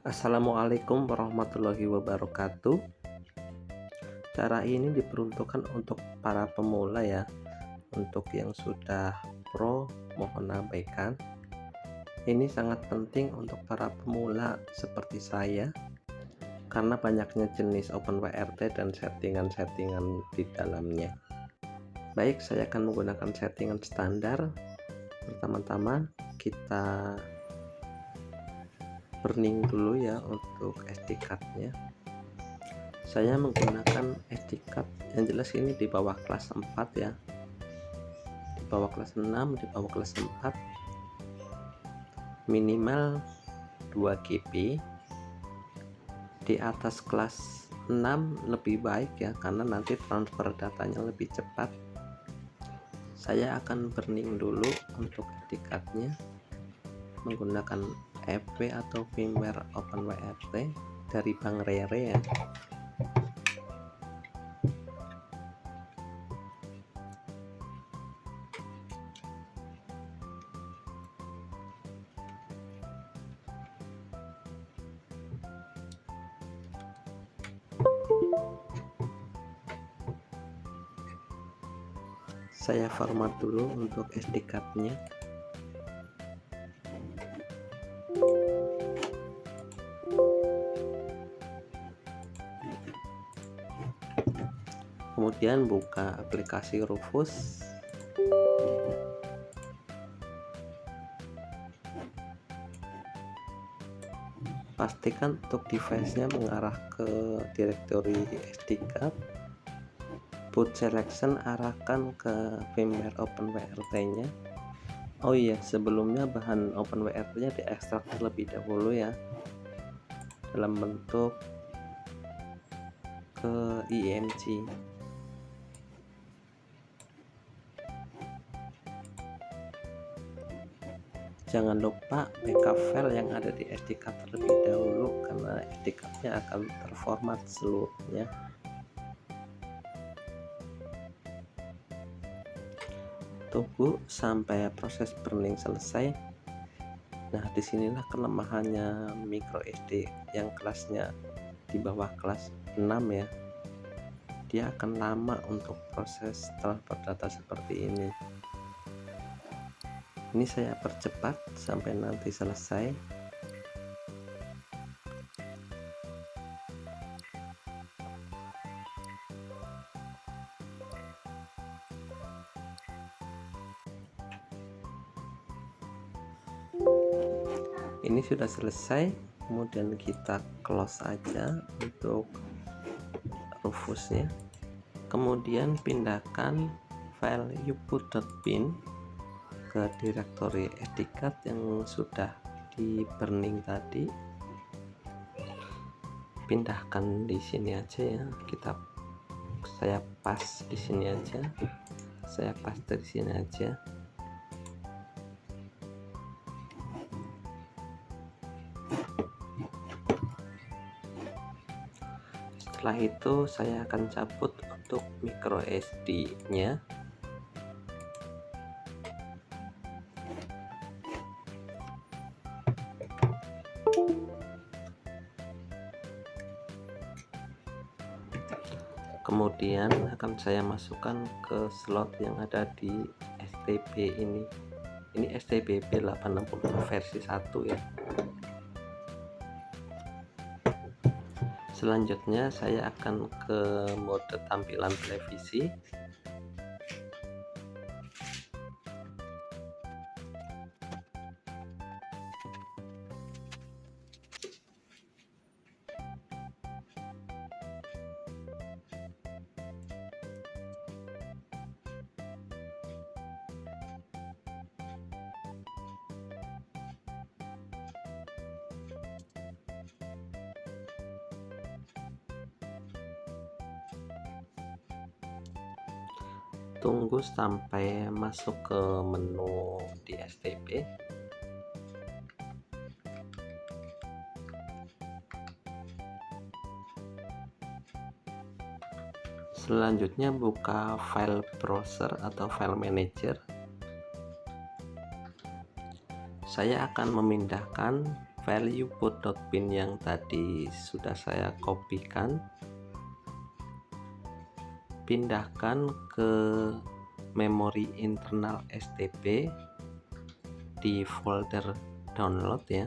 Assalamualaikum warahmatullahi wabarakatuh. Cara ini diperuntukkan untuk para pemula ya. Untuk yang sudah pro, mohon abaikan. Ini sangat penting untuk para pemula seperti saya, karena banyaknya jenis OpenWRT dan settingan-settingan di dalamnya. Baik, saya akan menggunakan settingan standar. Pertama-tama kita burning dulu ya untuk SD card-nya. Saya menggunakan SD card yang jelas ini di bawah kelas 4 ya, di bawah kelas 6, di bawah kelas 4, minimal 2 GB. Di atas kelas 6 lebih baik ya, karena nanti transfer datanya lebih cepat. Saya akan burning dulu untuk SD card-nya menggunakan FW atau firmware OpenWRT dari Bank Rere ya. Saya format dulu untuk SD card-nya. Kemudian buka aplikasi Rufus. Pastikan untuk device-nya mengarah ke directory SD card. Boot selection arahkan ke firmware OpenWRT-nya. Oh iya, sebelumnya bahan OpenWRT-nya diekstrak terlebih dahulu ya, dalam bentuk ke IMG. Jangan lupa backup file yang ada di SD card terlebih dahulu, karena SD card-nya akan terformat seluruhnya. Tunggu sampai proses burning selesai. Nah, disinilah kelemahannya micro SD yang kelasnya di bawah kelas 6 ya. Dia akan lama untuk proses transfer data seperti ini. Ini saya percepat sampai nanti selesai. Ini sudah selesai, kemudian kita close aja untuk Rufusnya. Kemudian pindahkan file uput.bin ke directory SD card yang sudah di burning tadi. Pindahkan di sini aja ya. Saya pas di sini aja. Saya paste di sini aja. Setelah itu saya akan cabut untuk micro SD-nya. Kemudian akan saya masukkan ke slot yang ada di STB ini. Ini STBB 860 versi 1 ya. Selanjutnya saya akan ke mode tampilan televisi. Tunggu sampai masuk ke menu di STB. Selanjutnya buka file browser atau file manager. Saya akan memindahkan value put.pin yang tadi sudah saya kopikan, pindahkan ke memori internal STB di folder download ya.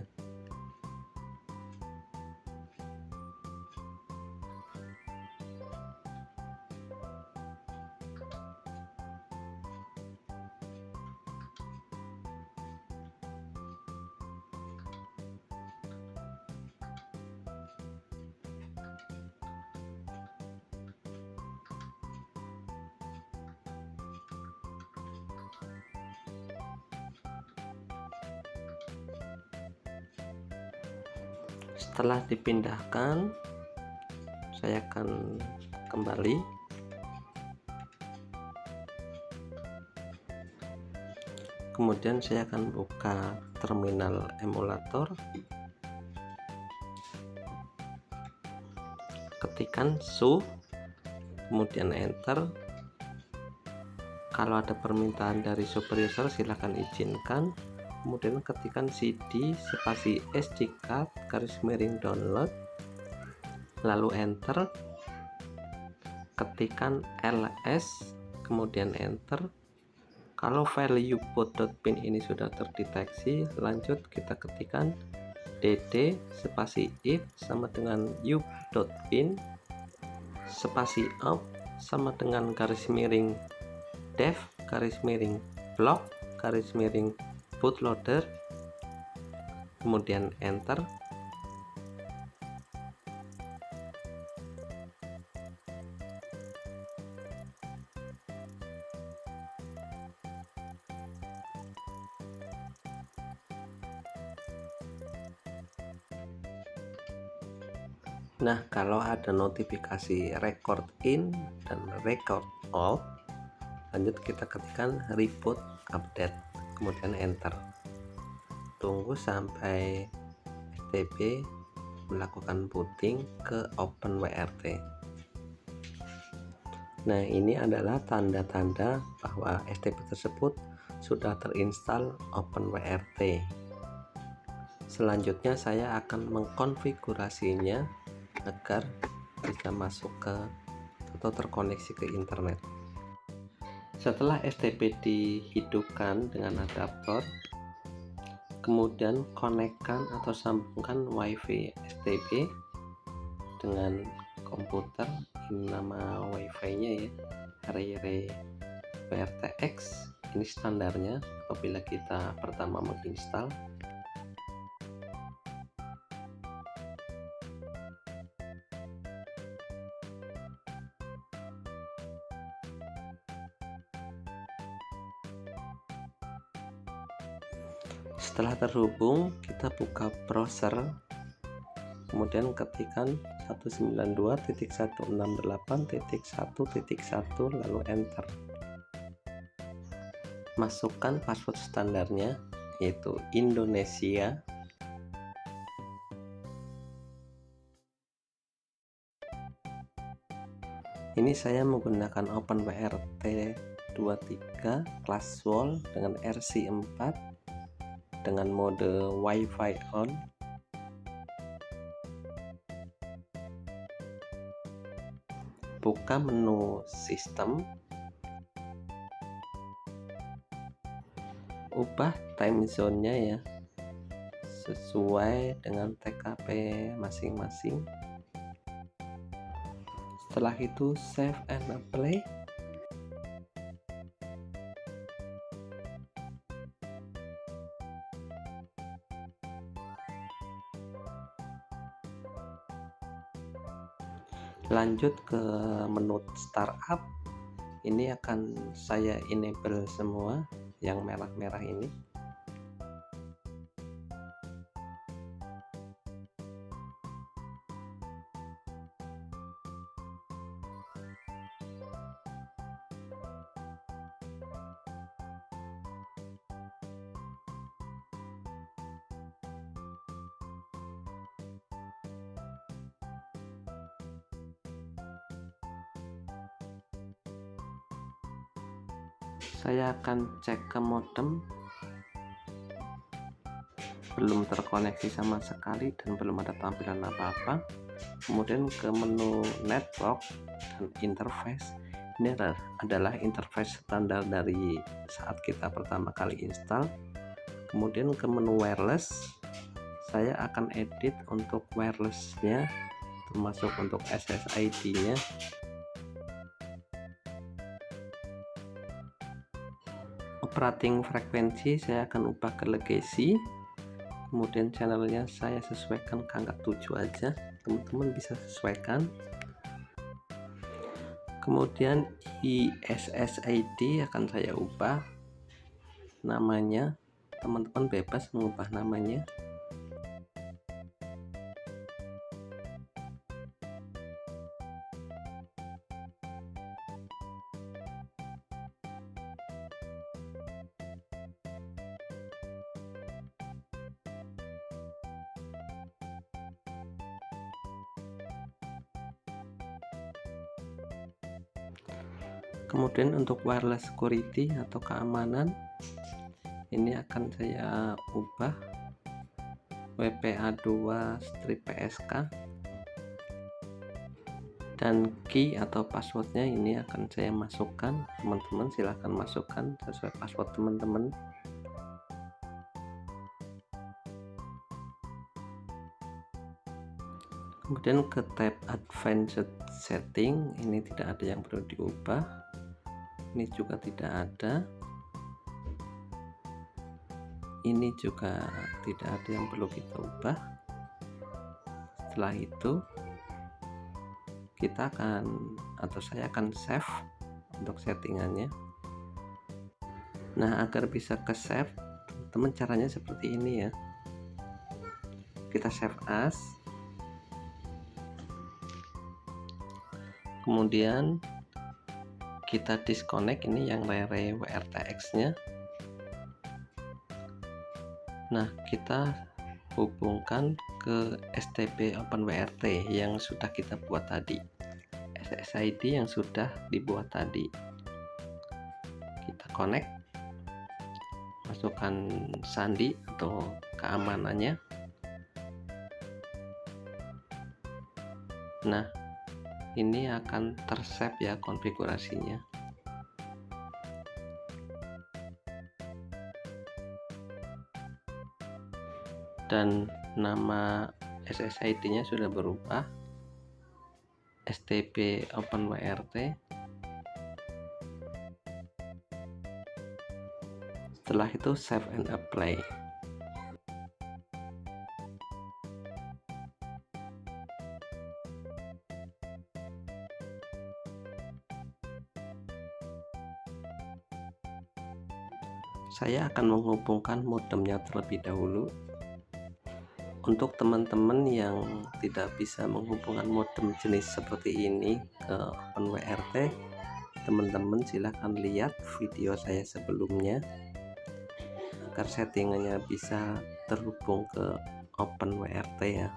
Setelah dipindahkan, saya akan kembali. Kemudian saya akan buka terminal emulator. Ketikkan su, kemudian enter. Kalau ada permintaan dari super user silahkan izinkan. Kemudian ketikkan cd spasi SD card _download, lalu enter. Ketikkan ls, kemudian enter. Kalau value put.pin ini sudah terdeteksi, lanjut kita ketikkan dd spasi if sama dengan u.pin spasi up sama dengan _dev _block bootloader, kemudian enter. Nah, kalau ada notifikasi record in dan record out, lanjut kita ketikkan reboot update, kemudian enter. Tunggu sampai STB melakukan booting ke OpenWRT. Nah, ini adalah tanda-tanda bahwa STB tersebut sudah terinstall OpenWRT. Selanjutnya saya akan mengkonfigurasinya agar bisa masuk ke atau terkoneksi ke internet. Setelah STB dihidupkan dengan adaptor, kemudian konekkan atau sambungkan WiFi STB dengan komputer. Ini nama WiFi-nya ya, Harrier WRTX. Ini standarnya apabila kita pertama menginstal. Setelah terhubung, kita buka browser, kemudian ketikkan 192.168.1.1 lalu enter. Masukkan password standarnya yaitu Indonesia. Ini saya menggunakan OpenWRT 23 class wall dengan RC4 dengan mode Wi-Fi on. Buka menu sistem, ubah time zone-nya ya sesuai dengan TKP masing-masing. Setelah itu save and apply. Lanjut ke menu startup. Ini akan saya enable semua yang merah-merah ini. Saya akan cek ke modem. belum terkoneksi sama sekali dan belum ada tampilan apa-apa. Kemudian ke menu network dan interface. Ini adalah interface standar dari saat kita pertama kali install. Kemudian ke menu wireless, saya akan edit untuk wirelessnya, termasuk untuk SSID-nya. Operating frekuensi saya akan ubah ke legacy. Kemudian channelnya saya sesuaikan ke angka 7 aja, teman-teman bisa sesuaikan. Kemudian SSID akan saya ubah namanya, teman-teman bebas mengubah namanya. Kemudian untuk wireless security atau keamanan, ini akan saya ubah WPA2-PSK, dan key atau passwordnya ini akan saya masukkan. Teman-teman silahkan masukkan sesuai password teman-teman. Kemudian ke tab advanced setting, ini tidak ada yang perlu diubah, ini juga tidak ada, ini juga tidak ada yang perlu kita ubah. Setelah itu kita akan, atau saya akan save untuk settingannya. Nah, agar bisa ke save, teman caranya seperti ini ya. Kita save as, kemudian kita disconnect, ini yang Rare WRTX nya. Nah, kita hubungkan ke STB OpenWRT yang sudah kita buat tadi, SSID yang sudah dibuat tadi. Kita connect, masukkan sandi atau keamanannya. Nah, ini akan tersave ya konfigurasinya. Dan nama SSID-nya sudah berubah, STB OpenWRT. Setelah itu save and apply. Saya akan menghubungkan modemnya terlebih dahulu. Untuk teman-teman yang tidak bisa menghubungkan modem jenis seperti ini ke OpenWRT, teman-teman silahkan lihat video saya sebelumnya agar settingannya bisa terhubung ke OpenWRT ya.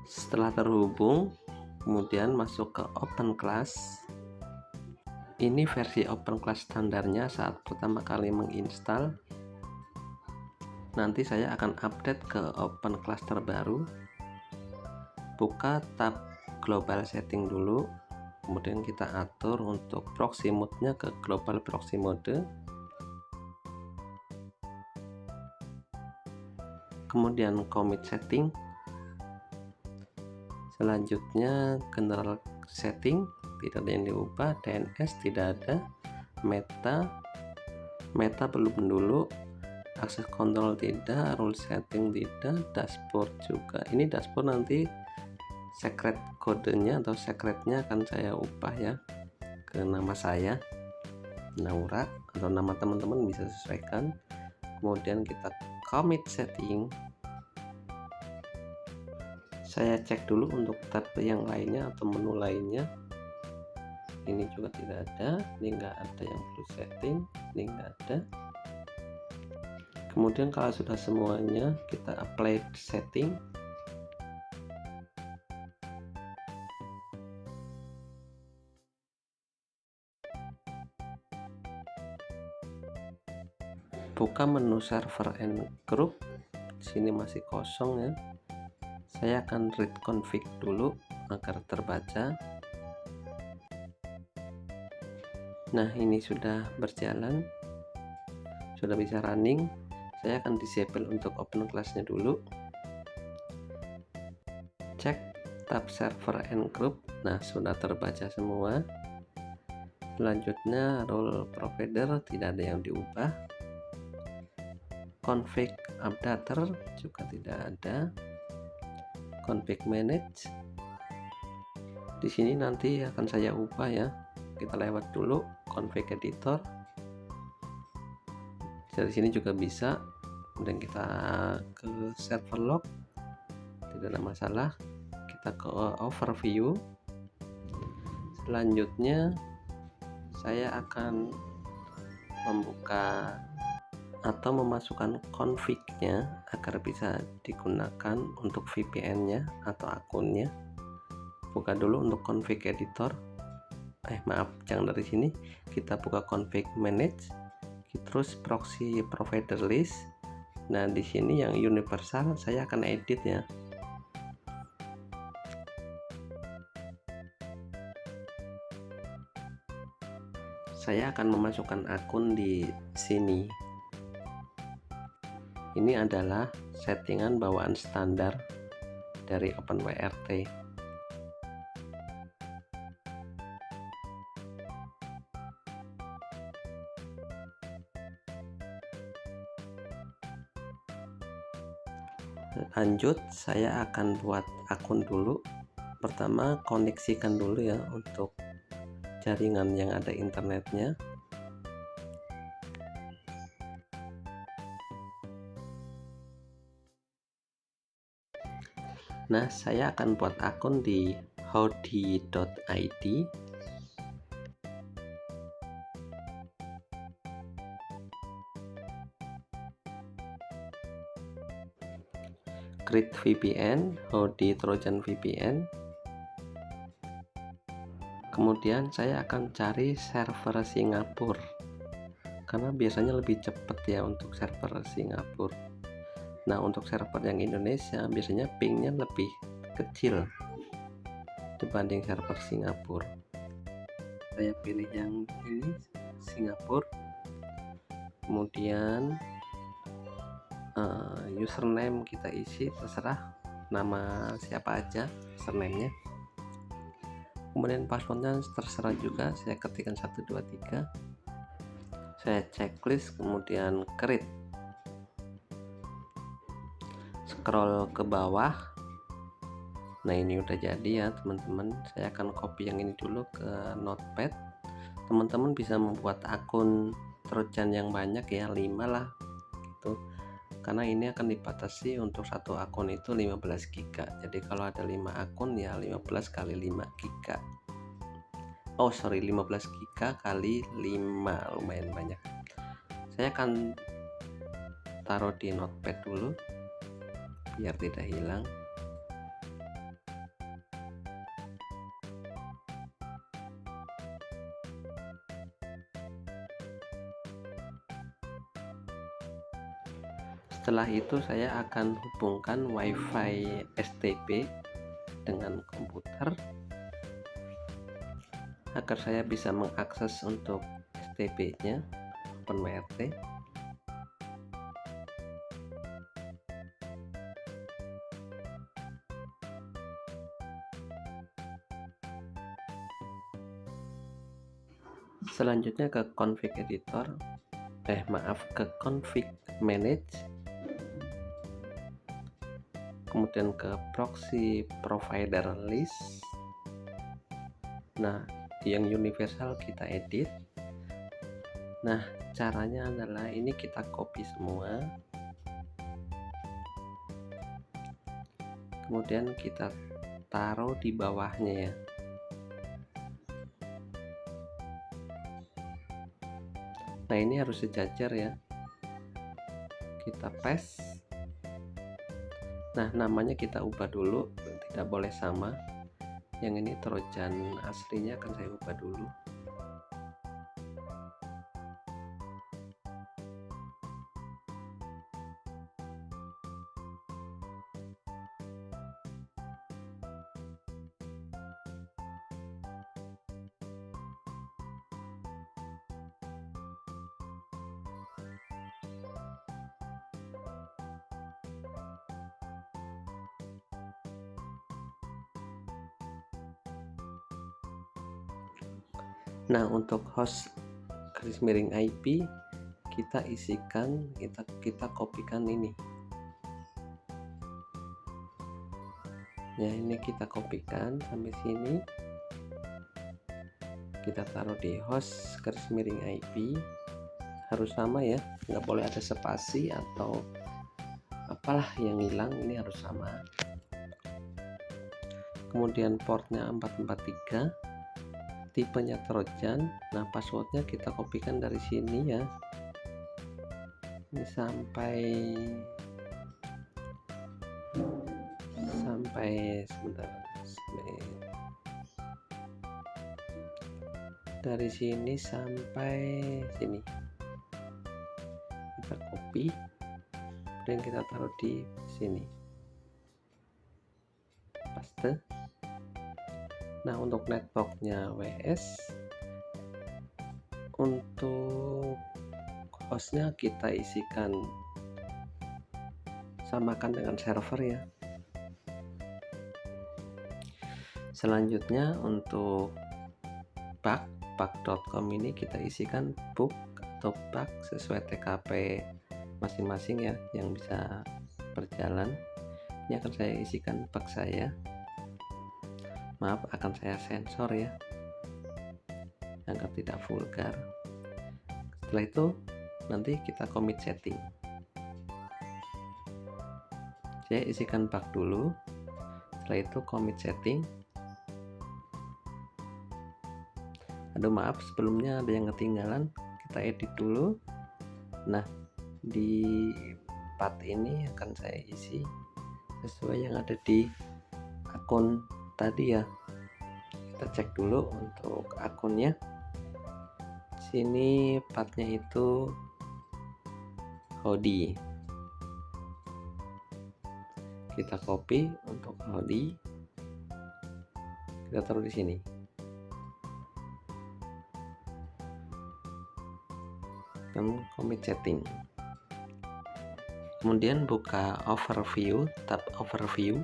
Setelah terhubung, kemudian masuk ke Open Class. Ini versi Open Class standarnya saat pertama kali menginstal. Nanti saya akan update ke Open Class terbaru. Buka tab Global Setting dulu, kemudian kita atur untuk proxy mode-nya ke Global Proxy Mode. Kemudian Commit Setting. Selanjutnya General Setting, tidak ada yang diubah. DNS tidak ada. Meta belum dulu. Access Control tidak. Rule Setting tidak. Dashboard juga. Ini dashboard nanti secret kodenya atau secretnya akan saya ubah ya ke nama saya, Naura, atau nama teman-teman bisa sesuaikan. Kemudian kita Commit Setting. Saya cek dulu untuk tab yang lainnya atau menu lainnya. Ini juga tidak ada, ini enggak ada yang perlu setting, ini enggak ada. Kemudian kalau sudah semuanya, kita apply setting. buka menu server and group. Sini masih kosong ya. Saya akan read config dulu agar terbaca. Nah, ini sudah berjalan, sudah bisa running. Saya akan disable untuk open class-nya dulu. Cek tab server and group. Nah, sudah terbaca semua. Selanjutnya role provider tidak ada yang diubah. Config updater juga tidak ada. Config manage. Di sini nanti akan saya ubah ya. Kita lewat dulu config editor. Dari sini juga bisa. Kemudian kita ke server log. Tidak ada masalah. Kita ke overview. Selanjutnya saya akan membuka atau memasukkan config-nya agar bisa digunakan untuk VPN-nya atau akunnya. Buka dulu untuk config editor. Maaf, jangan dari sini. Kita buka config manage, terus proxy provider list. Nah, di sini yang universal saya akan edit ya. Saya akan memasukkan akun di sini. Ini adalah settingan bawaan standar dari OpenWRT. Lanjut, saya akan buat akun dulu. Pertama, koneksikan dulu ya untuk jaringan yang ada internetnya. Nah, saya akan buat akun di howdy.id. Create VPN, Howdy Trojan VPN. Kemudian saya akan cari server Singapura, karena biasanya lebih cepat ya untuk server Singapura. Nah, untuk server yang Indonesia biasanya pingnya lebih kecil dibanding server Singapura. Saya pilih yang ini, Singapura. Kemudian username kita isi, terserah nama siapa aja username-nya. Kemudian passwordnya terserah juga, saya ketikkan 123. Saya checklist, kemudian create. Scroll ke bawah. Nah, ini udah jadi ya teman-teman. Saya akan copy yang ini dulu ke notepad. Teman-teman bisa membuat akun Trojan yang banyak ya, 5 lah gitu. Karena ini akan dibatasi untuk satu akun itu 15 GB. Jadi kalau ada 5 akun ya 15 kali 5 GB. 15 GB kali 5, lumayan banyak. Saya akan taruh di notepad dulu biar tidak hilang. Setelah itu saya akan hubungkan WiFi STB dengan komputer agar saya bisa mengakses untuk STB-nya OpenWRT. Selanjutnya ke config editor, ke config manage, kemudian ke proxy provider list. Nah, yang universal kita edit. Nah, caranya adalah ini kita copy semua, kemudian kita taruh di bawahnya ya. Nah, ini harus sejajar ya. Kita paste. Nah, namanya kita ubah dulu, tidak boleh sama. Yang ini Trojan aslinya akan saya ubah dulu. Nah, untuk host garis miring IP kita isikan, kita kopikan ini ya, ini kita kopikan sampai sini, kita taruh di host garis miring IP, harus sama ya, nggak boleh ada spasi atau apalah yang hilang, ini harus sama. Kemudian portnya 443, tipenya Trojan. Nah, passwordnya kita kopikan dari sini ya, ini sampai sebentar, dari sini sampai sini kita copy dan kita taruh di sini, paste. Nah, untuk networknya WS, untuk hostnya kita isikan, samakan dengan server ya. Selanjutnya untuk bug.com ini kita isikan book atau bug sesuai TKP masing-masing ya, yang bisa berjalan. Ini akan saya isikan bug saya, maaf akan saya sensor ya agar tidak vulgar. Setelah itu nanti kita commit setting, saya isikan bug dulu, setelah itu commit setting. Aduh maaf, sebelumnya ada yang ketinggalan, kita edit dulu. Nah, di part ini akan saya isi sesuai yang ada di akun tadi ya. Kita cek dulu untuk akunnya. Sini partnya itu Hodi, kita copy untuk Hodi, kita taruh di sini. Dan commit setting. Kemudian buka overview, tab overview.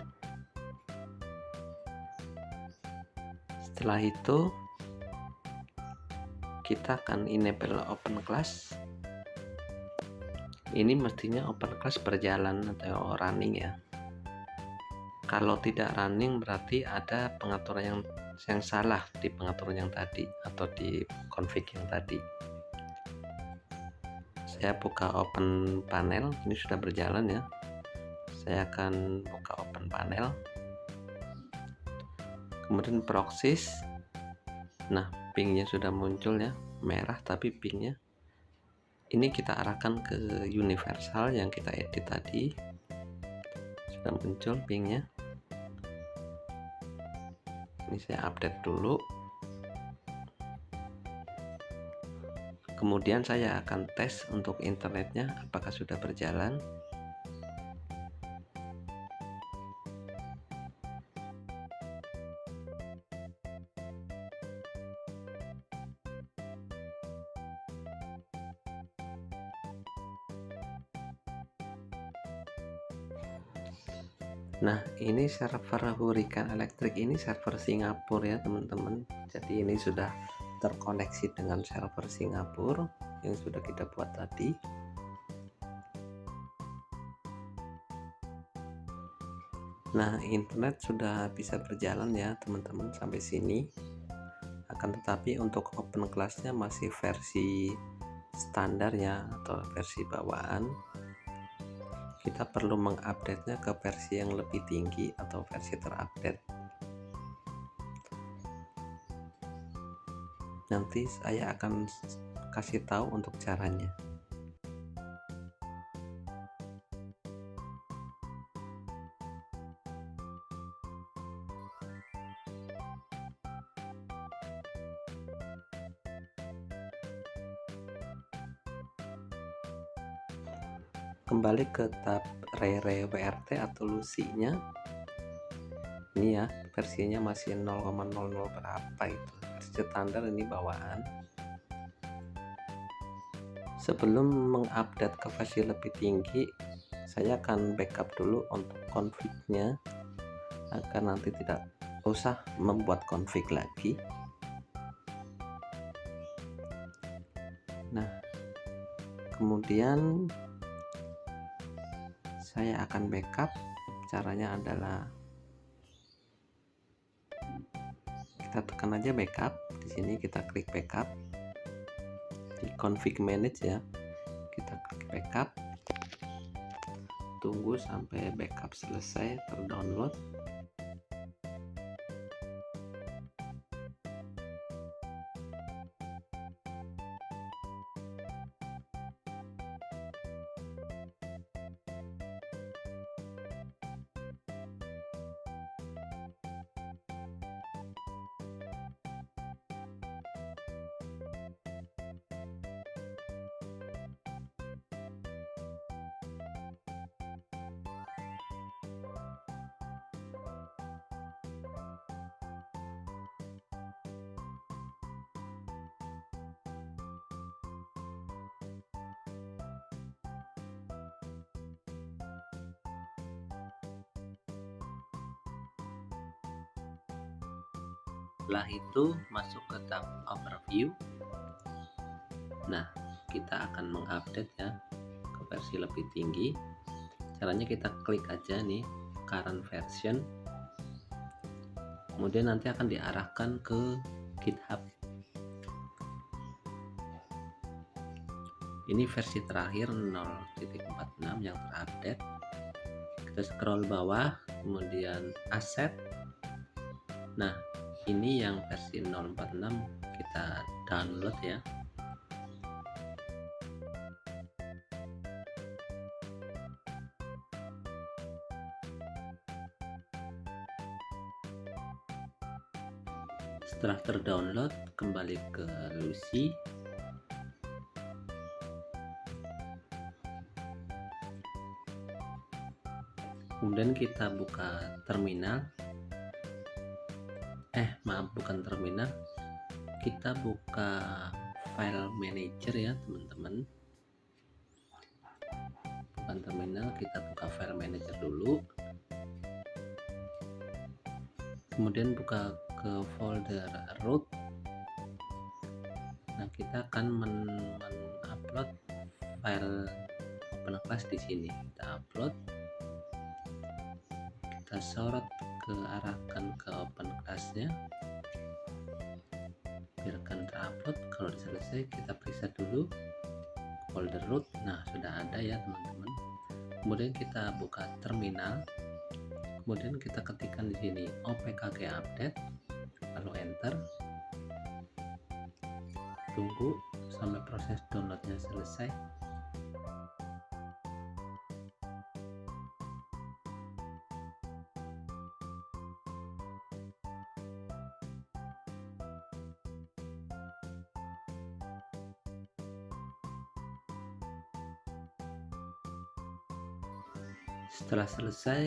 Setelah itu kita akan enable open class. Ini mestinya open class berjalan atau running ya. Kalau tidak running berarti ada pengaturan yang salah di pengaturan yang tadi atau di config yang tadi. Saya buka open panel, ini sudah berjalan ya. Saya akan buka open panel, kemudian proxies. Nah, pingnya sudah muncul ya, merah tapi pingnya ini kita arahkan ke universal yang kita edit tadi, sudah muncul pingnya. Ini saya update dulu, kemudian saya akan tes untuk internetnya apakah sudah berjalan. Nah, ini server Hurricane Electric, ini server Singapura ya teman-teman. Jadi ini sudah terkoneksi dengan server Singapura yang sudah kita buat tadi. Nah, internet sudah bisa berjalan ya teman-teman sampai sini. Akan tetapi untuk open class-nya masih versi standar ya, atau versi bawaan. Kita perlu mengupdate-nya ke versi yang lebih tinggi atau versi terupdate. Nanti saya akan kasih tahu untuk caranya. Kembali ke tab Rere WRT atau Lucy-nya. Ini ya, versinya masih 0,00 berapa itu. Versi standar ini bawaan. Sebelum mengupdate ke versi lebih tinggi, saya akan backup dulu untuk config-nya agar nanti tidak usah membuat config lagi. Kemudian saya akan backup. Caranya adalah kita tekan aja backup. Di sini kita klik backup di config manage ya. Kita klik backup. Tunggu sampai backup selesai terdownload. Setelah itu masuk ke tab overview. Nah, kita akan mengupdate ya ke versi lebih tinggi. Caranya kita klik aja nih current version. Kemudian nanti akan diarahkan ke GitHub. Ini versi terakhir 0.46 yang terupdate. Kita scroll bawah, kemudian aset. Nah, ini yang versi 0.46 kita download ya. Setelah terdownload, kembali ke Lucy. Kemudian kita buka terminal. Bukan terminal. Kita buka file manager ya, teman-teman. Bukan terminal, kita buka file manager dulu. Kemudian buka ke folder root. Nah, kita akan men-upload file OpenClass di sini. Kita upload. Kita sorot arahkan ke OpenClass-nya. Biarkan terupload. Kalau sudah selesai, kita periksa dulu folder root. Nah, sudah ada ya, teman-teman. Kemudian kita buka terminal. Kemudian kita ketikkan di sini opkg update, lalu enter. Tunggu sampai proses downloadnya selesai. Setelah selesai,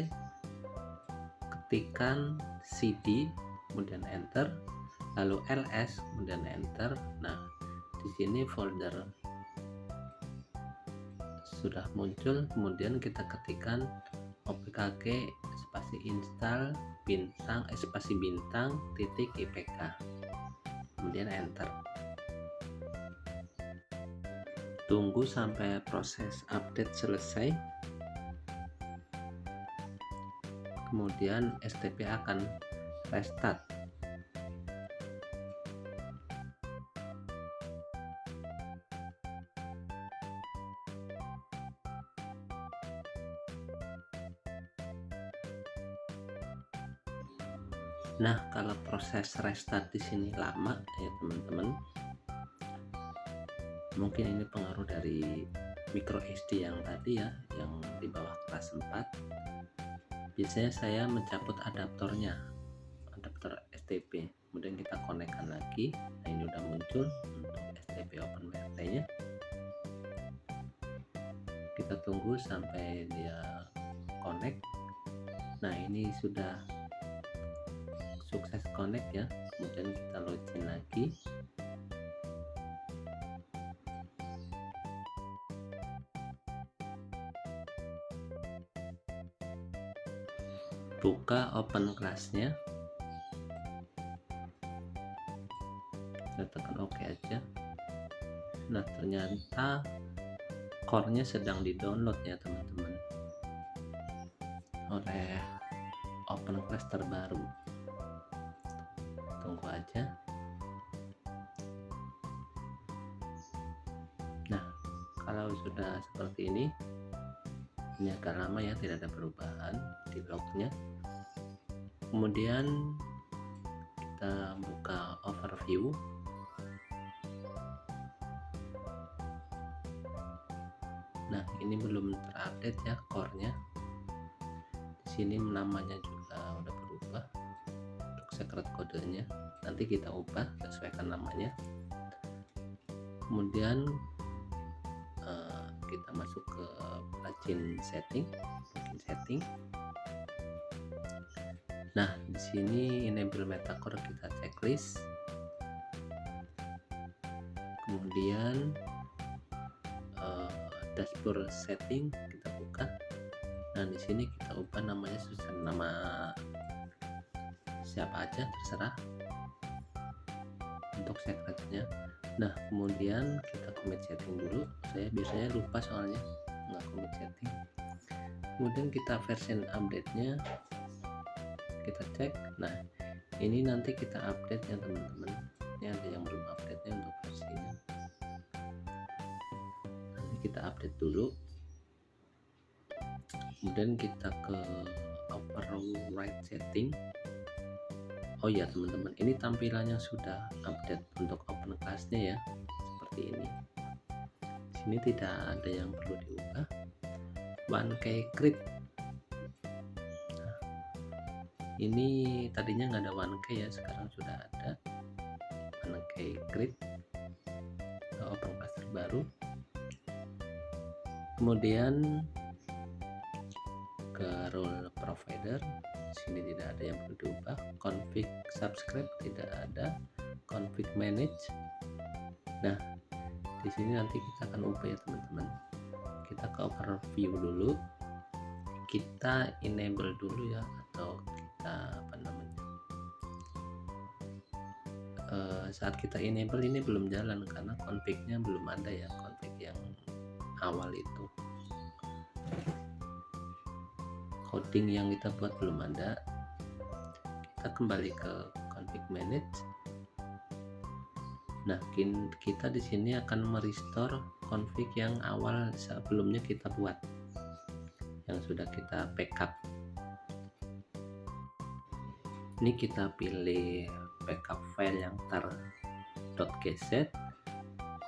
ketikkan cd, kemudian enter, lalu ls, kemudian enter. Nah, di sini folder sudah muncul. Kemudian kita ketikkan opkg spasi install spasi bintang titik ipk, kemudian enter. Tunggu sampai proses update selesai. Kemudian STP akan restart. Nah, kalau proses restart di sini lama ya, teman-teman. Mungkin ini pengaruh dari micro SD yang tadi ya, yang di bawah kelas 4. Biasanya saya mencabut adaptornya, adaptor STP, kemudian kita konekkan lagi. Nah, ini udah muncul untuk STP OpenWrt nya. Kita tunggu sampai dia connect. Nah, ini sudah sukses connect ya. Kemudian kita login lagi. Buka OpenClass-nya. Kita tekan OK aja. Nah, ternyata core-nya sedang di-download ya teman-teman oleh OpenClass terbaru. Tunggu aja. Nah, kalau sudah seperti ini agak lama ya, tidak ada perubahan di lognya. Kemudian kita buka overview. Nah, ini belum terupdate ya core-nya. Di sini namanya juga udah berubah untuk secret kodenya. Nanti kita ubah, sesuaikan namanya. Kemudian kita masuk ke plugin setting. Nah, di sini enable metacore kita checklist. Kemudian dashboard setting kita buka. Nah, di sini kita ubah namanya nama siapa aja terserah untuk secretnya. Nah, kemudian kita commit setting dulu. Saya biasanya lupa soalnya nggak commit setting. Kemudian kita version update-nya kita cek. Nah, ini nanti kita update ya teman-teman. Ini ada yang belum update-nya untuk versinya. Nanti kita update dulu. Kemudian kita ke override setting. Oh ya teman-teman, ini tampilannya sudah update untuk OpenClass-nya ya, seperti ini. Di sini tidak ada yang perlu diubah. 1K grid. Nah, ini tadinya nggak ada 1K ya, sekarang sudah ada 1K grid OpenClass terbaru. Kemudian ke role provider. Sini tidak ada yang perlu diubah. Config subscribe tidak ada. Config manage. Nah, di sini nanti kita akan ubah ya teman-teman. Kita ke overview dulu. Kita enable dulu ya, atau kita apa namanya? Saat kita enable ini belum jalan karena config-nya belum ada ya, config yang awal itu. Coding yang kita buat belum ada. Kita kembali ke config manage. Nah, kita di sini akan merestore config yang awal sebelumnya kita buat, yang sudah kita backup. Ini kita pilih backup file yang tar.gz,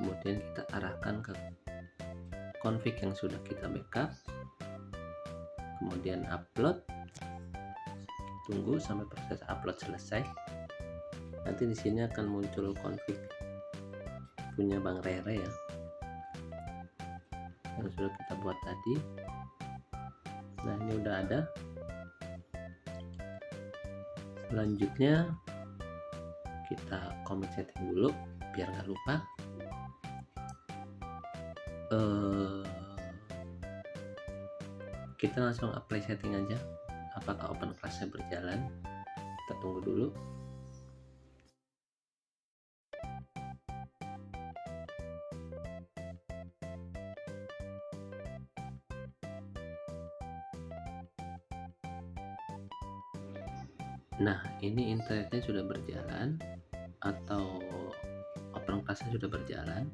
kemudian kita arahkan ke config yang sudah kita backup, kemudian upload. Tunggu sampai proses upload selesai. Nanti di sini akan muncul config punya Bang Rere ya, yang sudah kita buat tadi. Nah, ini udah ada. Selanjutnya kita commit setting dulu biar nggak lupa. Kita langsung apply setting aja. Apakah OpenClass-nya berjalan? Kita tunggu dulu. Nah, ini internetnya sudah berjalan atau OpenClass-nya sudah berjalan.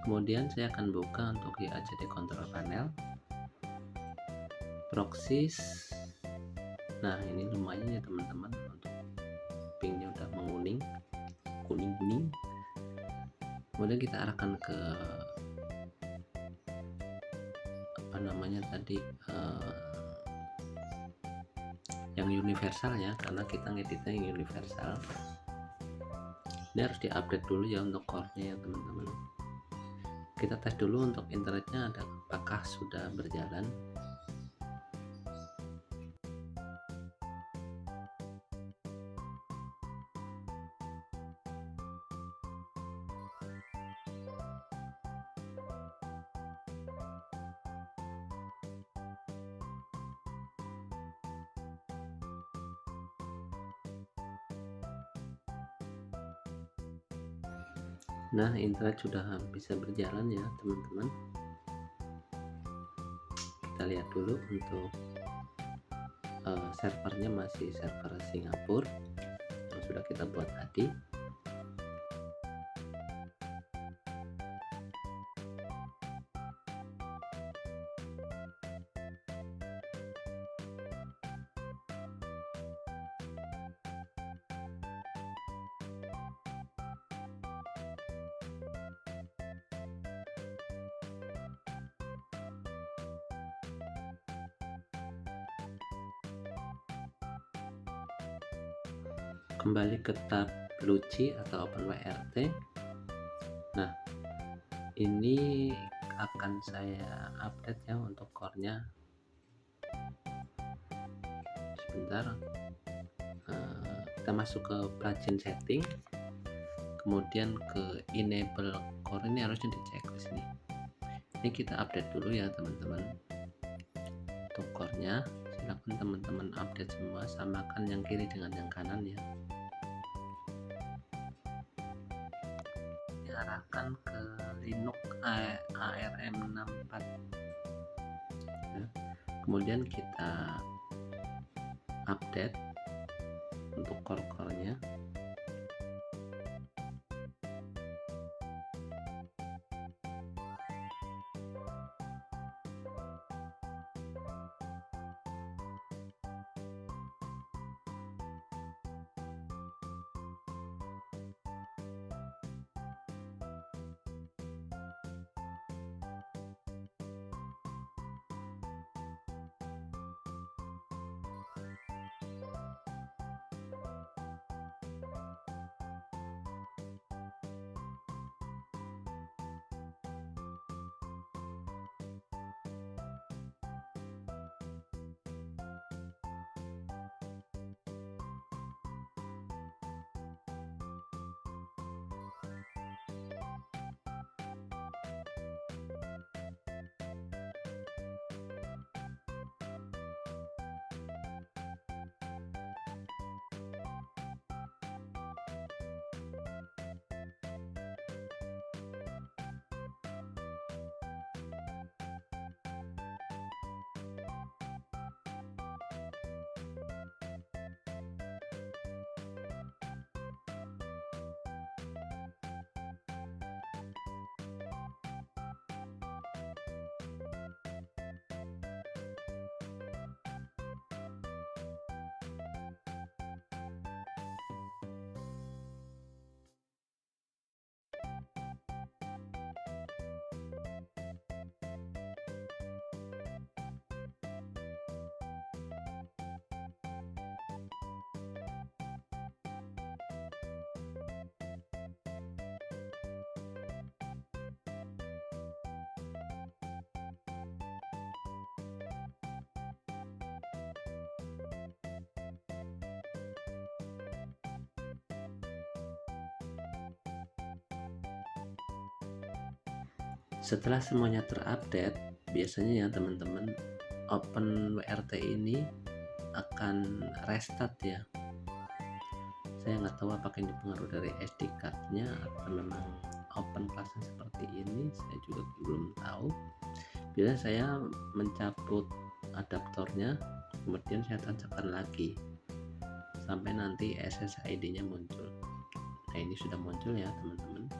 Kemudian saya akan buka untuk IACD control panel, proxies. Nah, ini lumayan ya teman-teman, untuk pingnya udah menguning, kuning. Kemudian kita arahkan ke apa namanya tadi, yang universal ya, karena kita ngeditnya yang universal. Ini harus diupdate dulu ya untuk core-nya ya teman-teman. Kita tes dulu untuk internetnya apakah sudah berjalan. Nah, internet sudah bisa berjalan ya teman-teman. kita lihat dulu untuk servernya masih server Singapura yang sudah kita buat tadi. Kembali ke tab Luci atau OpenWRT. Nah, ini akan saya update ya untuk core-nya. Sebentar, kita masuk ke plugin setting, kemudian ke enable core. Ini harusnya di checklist nih. Ini kita update dulu ya teman-teman. Untuk core-nya silakan teman-teman update semua, samakan yang kiri dengan yang kanan ya. Diarahkan ke Linux ARM64 ya. Kemudian kita update untuk core-nya. Setelah semuanya terupdate, biasanya ya teman-teman, OpenWRT ini akan restart ya. Saya nggak tahu apakah ini pengaruh dari SD card-nya atau memang open class-nya seperti ini, saya juga belum tahu. Biasanya saya mencabut adaptornya, kemudian saya tancapkan lagi sampai nanti SSID-nya muncul. Nah, ini sudah muncul ya teman-teman.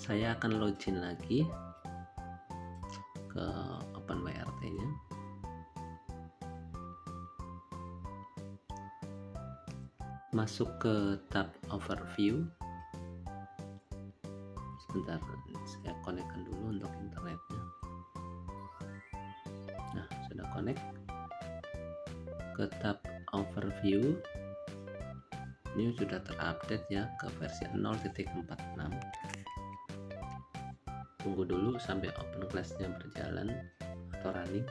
Saya akan login lagi ke OpenWRT-nya. Masuk ke tab overview. Sebentar, saya connect-kan dulu untuk internetnya. Nah, sudah connect ke tab overview. Ini sudah terupdate ya ke versi 0.46. Tunggu dulu sampai open class-nya berjalan atau running.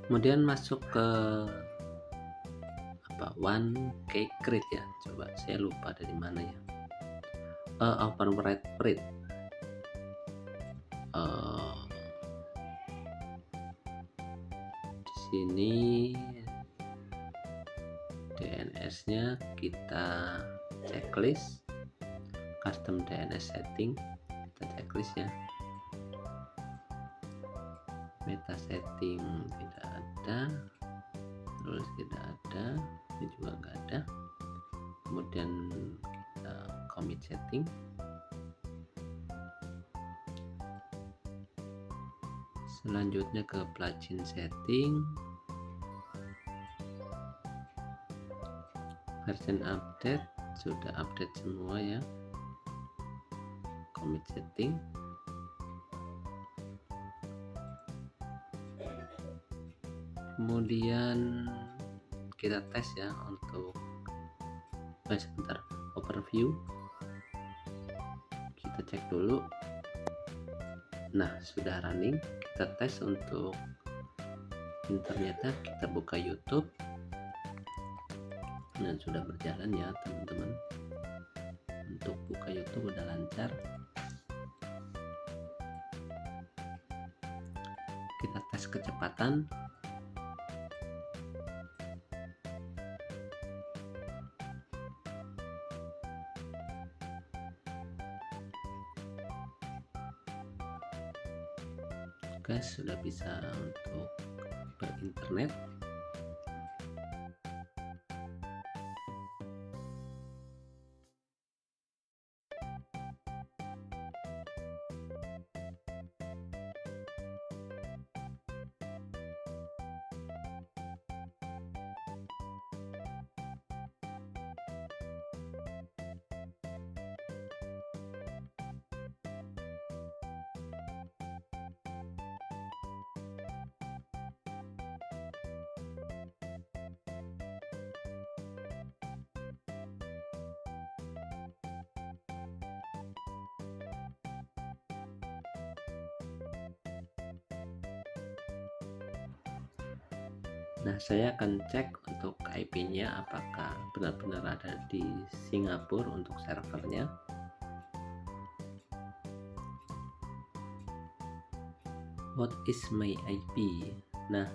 Kemudian masuk ke one cake create ya. Coba saya lupa dari mana ya. Open rate read. Di sini DNS-nya kita checklist, custom DNS setting kita checklist ya. Meta setting tidak ada, terus tidak ada, ini juga enggak ada. Kemudian kita commit setting, selanjutnya ke plugin setting, version update sudah update semua ya. Commit setting, kemudian kita tes ya untuk sebentar, overview kita cek dulu. Nah, sudah running. Kita tes untuk internetnya, kita buka YouTube dan sudah berjalan ya teman-teman. Untuk buka YouTube udah lancar. Kita tes kecepatan. Oke, sudah bisa untuk berinternet. Nah, saya akan cek untuk IP-nya apakah benar-benar ada di Singapura untuk servernya. What is my IP? Nah,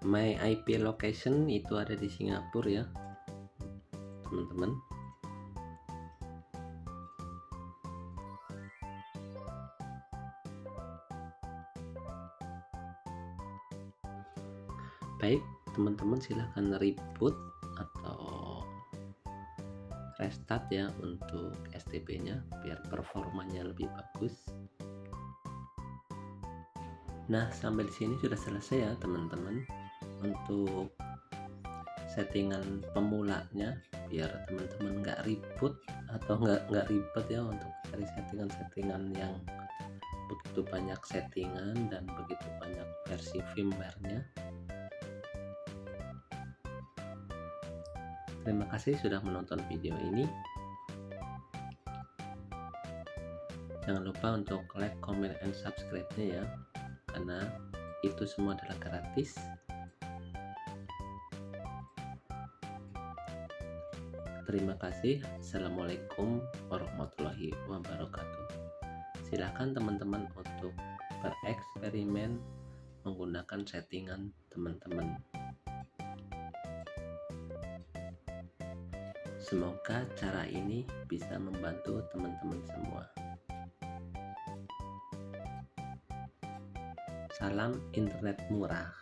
my IP location itu ada di Singapura ya, teman-teman. Baik, teman-teman silahkan reboot atau restart ya untuk STB-nya biar performanya lebih bagus. Nah, sampai di sini sudah selesai ya teman-teman untuk settingan pemulanya, biar teman-teman nggak ribut atau nggak ribet ya untuk cari settingan-settingan yang begitu banyak settingan dan begitu banyak versi firmware-nya. Terima kasih sudah menonton video ini. Jangan lupa untuk like, comment, and subscribe-nya ya, karena itu semua adalah gratis. Terima kasih. Assalamualaikum warahmatullahi wabarakatuh. Silakan teman-teman untuk bereksperimen menggunakan settingan teman-teman. Semoga cara ini bisa membantu teman-teman semua. Salam internet murah.